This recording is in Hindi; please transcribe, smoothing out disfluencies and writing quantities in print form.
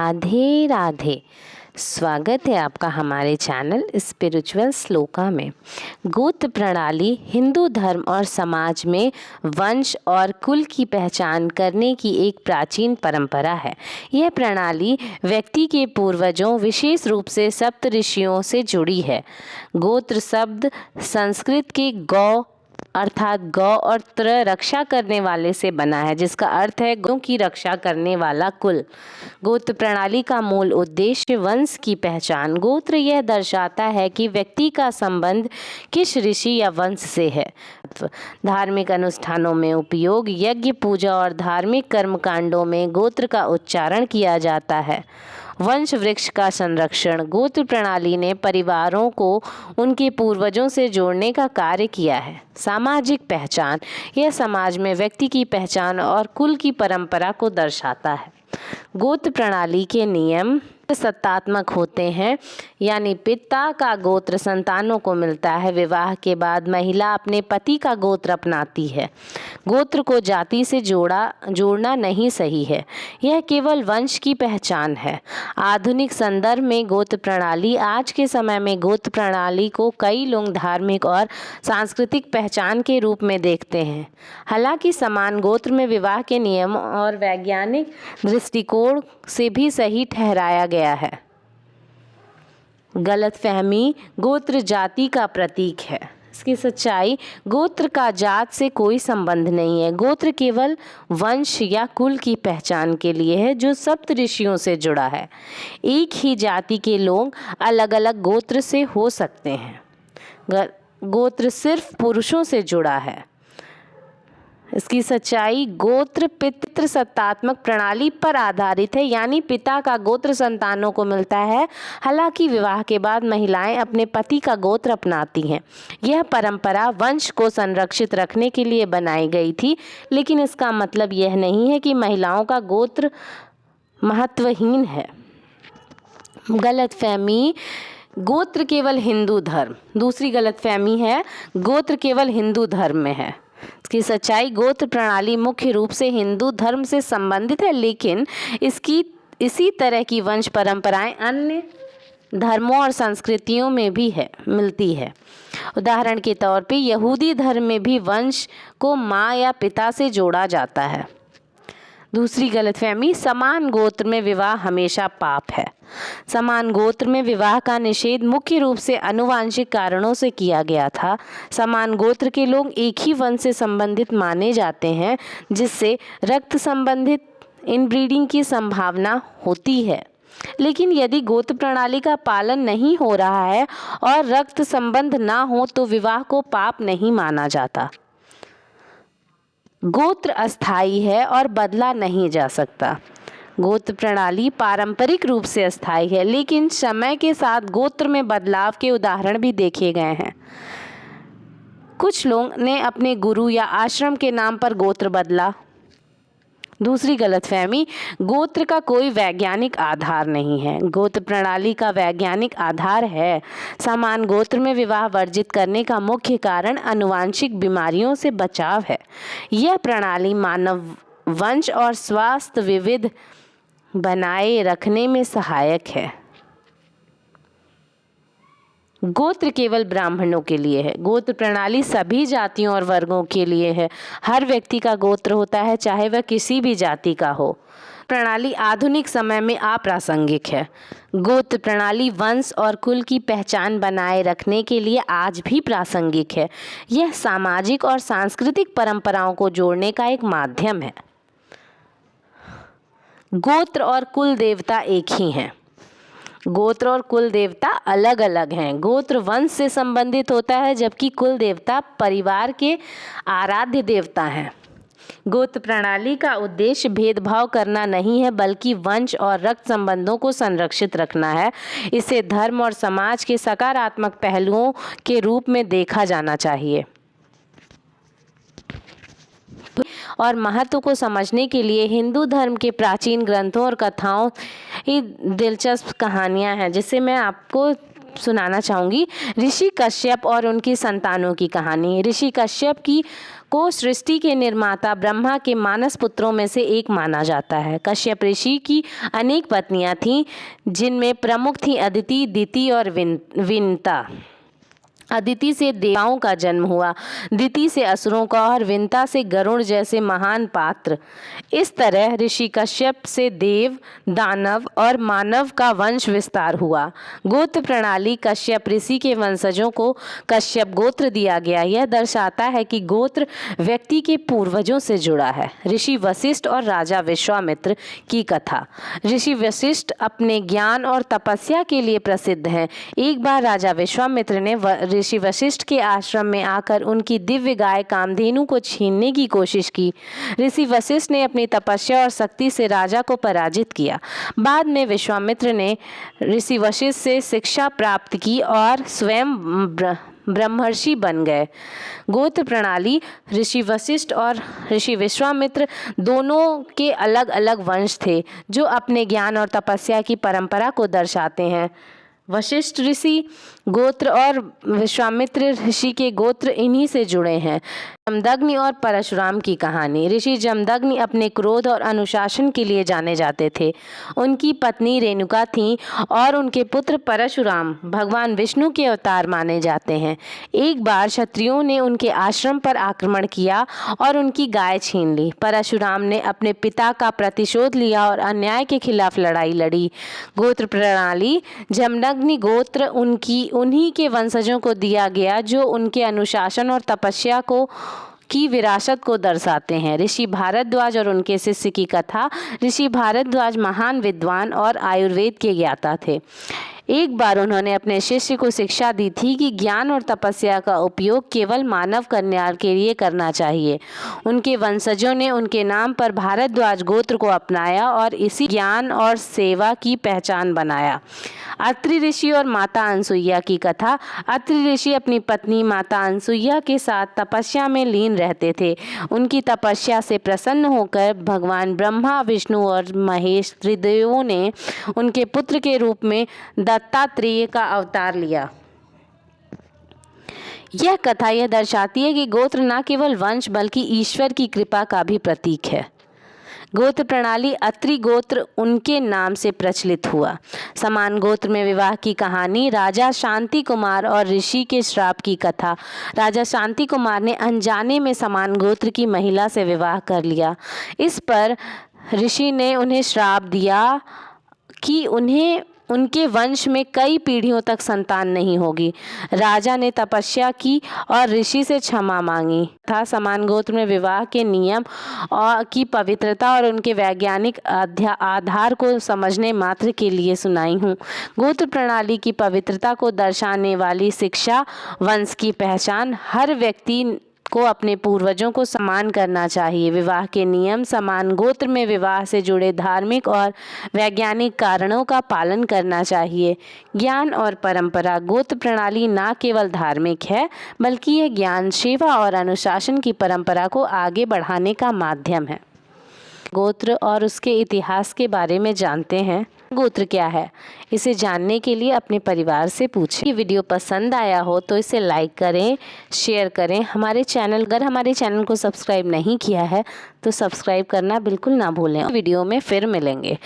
राधे राधे। स्वागत है आपका हमारे चैनल स्पिरिचुअल श्लोका में। गोत्र प्रणाली हिंदू धर्म और समाज में वंश और कुल की पहचान करने की एक प्राचीन परंपरा है। यह प्रणाली व्यक्ति के पूर्वजों, विशेष रूप से सप्तऋषियों से जुड़ी है। गोत्र शब्द संस्कृत के गौ अर्थात गौ और त्र रक्षा करने वाले से बना है, जिसका अर्थ है गौ की रक्षा करने वाला कुल। गोत्र प्रणाली का मूल उद्देश्य वंश की पहचान। गोत्र यह दर्शाता है कि व्यक्ति का संबंध किस ऋषि या वंश से है। धार्मिक अनुष्ठानों में उपयोग, यज्ञ, पूजा और धार्मिक कर्मकांडों में गोत्र का उच्चारण किया जाता है। वंश वृक्ष का संरक्षण। गोत्र प्रणाली ने परिवारों को उनके पूर्वजों से जोड़ने का कार्य किया है। सामाजिक पहचान, यह समाज में व्यक्ति की पहचान और कुल की परंपरा को दर्शाता है। गोत्र प्रणाली के नियम सत्तात्मक होते हैं, यानी पिता का गोत्र संतानों को मिलता है। विवाह के बाद महिला अपने पति का गोत्र अपनाती है। गोत्र को जाति से जोड़ना नहीं सही है, यह केवल वंश की पहचान है। आधुनिक संदर्भ में गोत्र प्रणाली, आज के समय में गोत्र प्रणाली को कई लोग धार्मिक और सांस्कृतिक पहचान के रूप में देखते हैं। हालांकि समान गोत्र में विवाह के नियम और वैज्ञानिक दृष्टिकोण से भी सही ठहराया गया है। गलतफहमी, गोत्र जाति का प्रतीक है। इसकी सच्चाई, गोत्र का जात से कोई संबंध नहीं है। गोत्र केवल वंश या कुल की पहचान के लिए है जो सप्तऋषियों से जुड़ा है। एक ही जाति के लोग अलग अलग गोत्र से हो सकते हैं। गोत्र सिर्फ पुरुषों से जुड़ा है। इसकी सच्चाई, गोत्र पितृ सत्तात्मक प्रणाली पर आधारित है, यानी पिता का गोत्र संतानों को मिलता है। हालांकि विवाह के बाद महिलाएं अपने पति का गोत्र अपनाती हैं। यह परंपरा वंश को संरक्षित रखने के लिए बनाई गई थी, लेकिन इसका मतलब यह नहीं है कि महिलाओं का गोत्र महत्वहीन है। गलतफहमी, गोत्र केवल हिंदू धर्म। दूसरी गलतफहमी है गोत्र केवल हिंदू धर्म में है। इसकी सच्चाई, गोत्र प्रणाली मुख्य रूप से हिंदू धर्म से संबंधित है, लेकिन इसी तरह की वंश परंपराएं अन्य धर्मों और संस्कृतियों में भी मिलती है। उदाहरण के तौर पे यहूदी धर्म में भी वंश को माँ या पिता से जोड़ा जाता है। दूसरी गलतफहमी, समान गोत्र में विवाह हमेशा पाप है। समान गोत्र में विवाह का निषेध मुख्य रूप से आनुवंशिक कारणों से किया गया था। समान गोत्र के लोग एक ही वंश से संबंधित माने जाते हैं, जिससे रक्त संबंधित इनब्रीडिंग की संभावना होती है। लेकिन यदि गोत्र प्रणाली का पालन नहीं हो रहा है और रक्त संबंध ना हो तो विवाह को पाप नहीं माना जाता। गोत्र अस्थायी है और बदला नहीं जा सकता। गोत्र प्रणाली पारंपरिक रूप से अस्थायी है, लेकिन समय के साथ गोत्र में बदलाव के उदाहरण भी देखे गए हैं। कुछ लोग ने अपने गुरु या आश्रम के नाम पर गोत्र बदला। दूसरी गलतफहमी, गोत्र का कोई वैज्ञानिक आधार नहीं है। गोत्र प्रणाली का वैज्ञानिक आधार है। समान गोत्र में विवाह वर्जित करने का मुख्य कारण आनुवंशिक बीमारियों से बचाव है। यह प्रणाली मानव वंश और स्वास्थ्य विविध बनाए रखने में सहायक है। गोत्र केवल ब्राह्मणों के लिए है। गोत्र प्रणाली सभी जातियों और वर्गों के लिए है। हर व्यक्ति का गोत्र होता है, चाहे वह किसी भी जाति का हो। प्रणाली आधुनिक समय में अप्रासंगिक है। गोत्र प्रणाली वंश और कुल की पहचान बनाए रखने के लिए आज भी प्रासंगिक है। यह सामाजिक और सांस्कृतिक परंपराओं को जोड़ने का एक माध्यम है। गोत्र और कुल देवता एक ही हैं। गोत्र और कुल देवता अलग अलग हैं। गोत्र वंश से संबंधित होता है, जबकि कुल देवता परिवार के आराध्य देवता हैं। गोत्र प्रणाली का उद्देश्य भेदभाव करना नहीं है, बल्कि वंश और रक्त संबंधों को संरक्षित रखना है। इसे धर्म और समाज के सकारात्मक पहलुओं के रूप में देखा जाना चाहिए। और महत्व को समझने के लिए हिंदू धर्म के प्राचीन ग्रंथों और कथाओं की दिलचस्प कहानियां हैं, जिसे मैं आपको सुनाना चाहूँगी ऋषि कश्यप और उनकी संतानों की कहानी। ऋषि कश्यप को सृष्टि के निर्माता ब्रह्मा के मानस पुत्रों में से एक माना जाता है। कश्यप ऋषि की अनेक पत्नियां थीं, जिनमें प्रमुख थीं अदिति, दिति और विनता। अदिति से देवताओं का जन्म हुआ, दिति से असुरों का और विनता से गरुड़ जैसे महान पात्र। इस तरह ऋषि कश्यप से देव, दानव और मानव का वंश विस्तार हुआ। गोत्र प्रणाली कश्यप ऋषि के वंशजों को कश्यप गोत्र दिया गया। यह दर्शाता है कि गोत्र व्यक्ति के पूर्वजों से जुड़ा है। ऋषि वशिष्ठ और राजा विश्वामित्र की कथा। ऋषि वशिष्ठ अपने ज्ञान और तपस्या के लिए प्रसिद्ध हैं। एक बार राजा विश्वामित्र ने ऋषि वशिष्ठ के आश्रम में आकर उनकी दिव्य गाय कामधेनु को छीनने की कोशिश की। ऋषि वशिष्ठ ने अपनी तपस्या और शक्ति से राजा को पराजित किया। बाद में विश्वामित्र ने ऋषि वशिष्ठ से शिक्षा प्राप्त की और स्वयं ब्रह्मर्षि बन गए। गोत्र प्रणाली ऋषि वशिष्ठ और ऋषि विश्वामित्र दोनों के अलग अलग वंश थे, जो अपने ज्ञान और तपस्या की परंपरा को दर्शाते हैं। वशिष्ठ ऋषि गोत्र और विश्वामित्र ऋषि के गोत्र इन्हीं से जुड़े हैं। जमदग्नि और परशुराम की कहानी। ऋषि जमदग्नि अपने क्रोध और अनुशासन के लिए जाने जाते थे। उनकी पत्नी रेणुका थीं और उनके पुत्र परशुराम भगवान विष्णु के अवतार माने जाते हैं। एक बार क्षत्रियों ने उनके आश्रम पर आक्रमण किया और उनकी गाय छीन ली। परशुराम ने अपने पिता का प्रतिशोध लिया और अन्याय के खिलाफ लड़ाई लड़ी। गोत्र प्रणाली जमदग्नि गोत्र उन्हीं के वंशजों को दिया गया, जो उनके अनुशासन और तपस्या की विरासत को दर्शाते हैं। ऋषि भारद्वाज और उनके शिष्य की कथा। ऋषि भारद्वाज महान विद्वान और आयुर्वेद के ज्ञाता थे। एक बार उन्होंने अपने शिष्य को शिक्षा दी थी कि ज्ञान और तपस्या का उपयोग केवल मानव कल्याण के लिए करना चाहिए। उनके वंशजों ने उनके नाम पर भारद्वाज गोत्र को अपनाया और इसी ज्ञान और सेवा की पहचान बनाया। अत्रि ऋषि और माता अनसुईया की कथा। अत्रि ऋषि अपनी पत्नी माता अनसुईया के साथ तपस्या में लीन रहते थे। उनकी तपस्या से प्रसन्न होकर भगवान ब्रह्मा, विष्णु और महेश त्रिदेवों ने उनके पुत्र के रूप में दत्तात्रेय का अवतार लिया। यह कथा यह दर्शाती है कि गोत्र न केवल वंश बल्कि ईश्वर की कृपा का भी प्रतीक है। गोत्र प्रणाली अत्रि गोत्र उनके नाम से प्रचलित हुआ। समान गोत्र में विवाह की कहानी। राजा शांति कुमार और ऋषि के श्राप की कथा। राजा शांति कुमार ने अनजाने में समान गोत्र की महिला से विवाह कर लिया। इस पर ऋषि ने उन्हें श्राप दिया कि उनके वंश में कई पीढ़ियों तक संतान नहीं होगी। राजा ने तपस्या की और ऋषि से क्षमा मांगी था। समान गोत्र में विवाह के नियम और की पवित्रता और उनके वैज्ञानिक आधार को समझने मात्र के लिए सुनाई हूँ। गोत्र प्रणाली की पवित्रता को दर्शाने वाली शिक्षा, वंश की पहचान। हर व्यक्ति को अपने पूर्वजों को सम्मान करना चाहिए। विवाह के नियम। समान गोत्र में विवाह से जुड़े धार्मिक और वैज्ञानिक कारणों का पालन करना चाहिए। ज्ञान और परंपरा। गोत्र प्रणाली न केवल धार्मिक है बल्कि यह ज्ञान, सेवा और अनुशासन की परंपरा को आगे बढ़ाने का माध्यम है। गोत्र और उसके इतिहास के बारे में जानते हैं। गोत्र क्या है, इसे जानने के लिए अपने परिवार से पूछें। ये वीडियो पसंद आया हो तो इसे लाइक करें, शेयर करें। अगर हमारे चैनल को सब्सक्राइब नहीं किया है तो सब्सक्राइब करना बिल्कुल ना भूलें। वीडियो में फिर मिलेंगे।